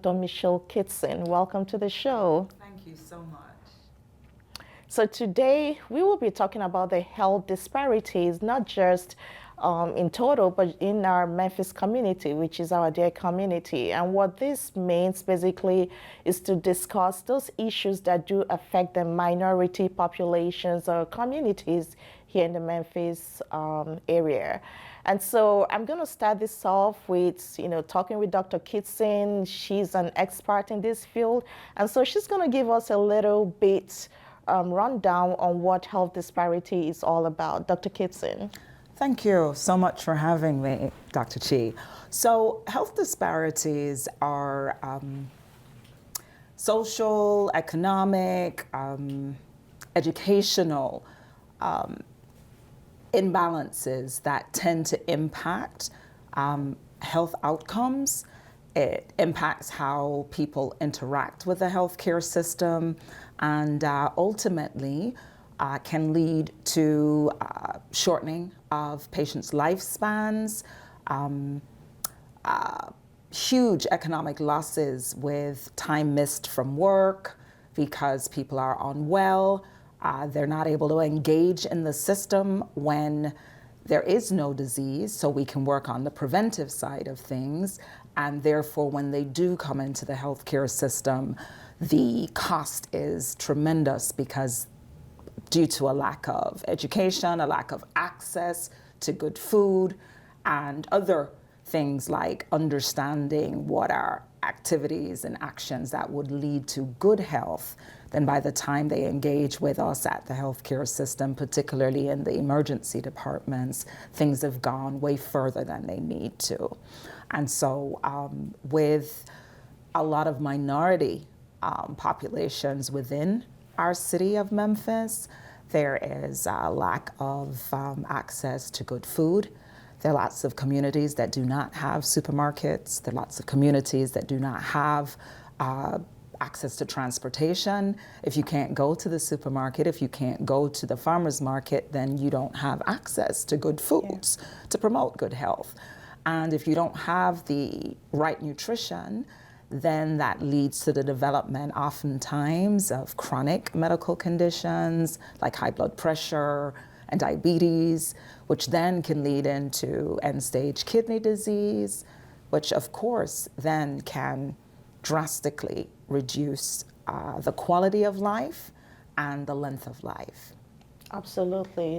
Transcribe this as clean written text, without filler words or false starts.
Dr. Michelle Kitson. Welcome to the show. Thank you so much. So today we will be talking about the health disparities, not just in total, but in our Memphis community, which is our dear community. And what this means basically is to discuss those issues that do affect the minority populations or communities here in the Memphis area. And so I'm going to start this off with, talking with Dr. Kitson. She's an expert in this field. And so she's going to give us a little bit rundown on what health disparity is all about. Dr. Kitson. Thank you so much for having me, Dr. Chi. So health disparities are social, economic, educational imbalances that tend to impact health outcomes. It impacts how people interact with the healthcare system, and ultimately can lead to shortening of patients' lifespans, huge economic losses with time missed from work because people are unwell. They're not able to engage in the system when there is no disease, so we can work on the preventive side of things. And therefore, when they do come into the healthcare system, the cost is tremendous because due to a lack of education, a lack of access to good food, and other things like understanding what are activities and actions that would lead to good health, then by the time they engage with us at the healthcare system, particularly in the emergency departments, things have gone way further than they need to. And so with a lot of minority populations within our city of Memphis, there is a lack of access to good food. There are lots of communities that do not have supermarkets. There are lots of communities that do not have access to transportation. If you can't go to the supermarket, if you can't go to the farmer's market, then you don't have access to good foods to promote good health. And if you don't have the right nutrition, then that leads to the development oftentimes of chronic medical conditions like high blood pressure and diabetes, which then can lead into end-stage kidney disease, which of course then can drastically reduce the quality of life and the length of life. Absolutely.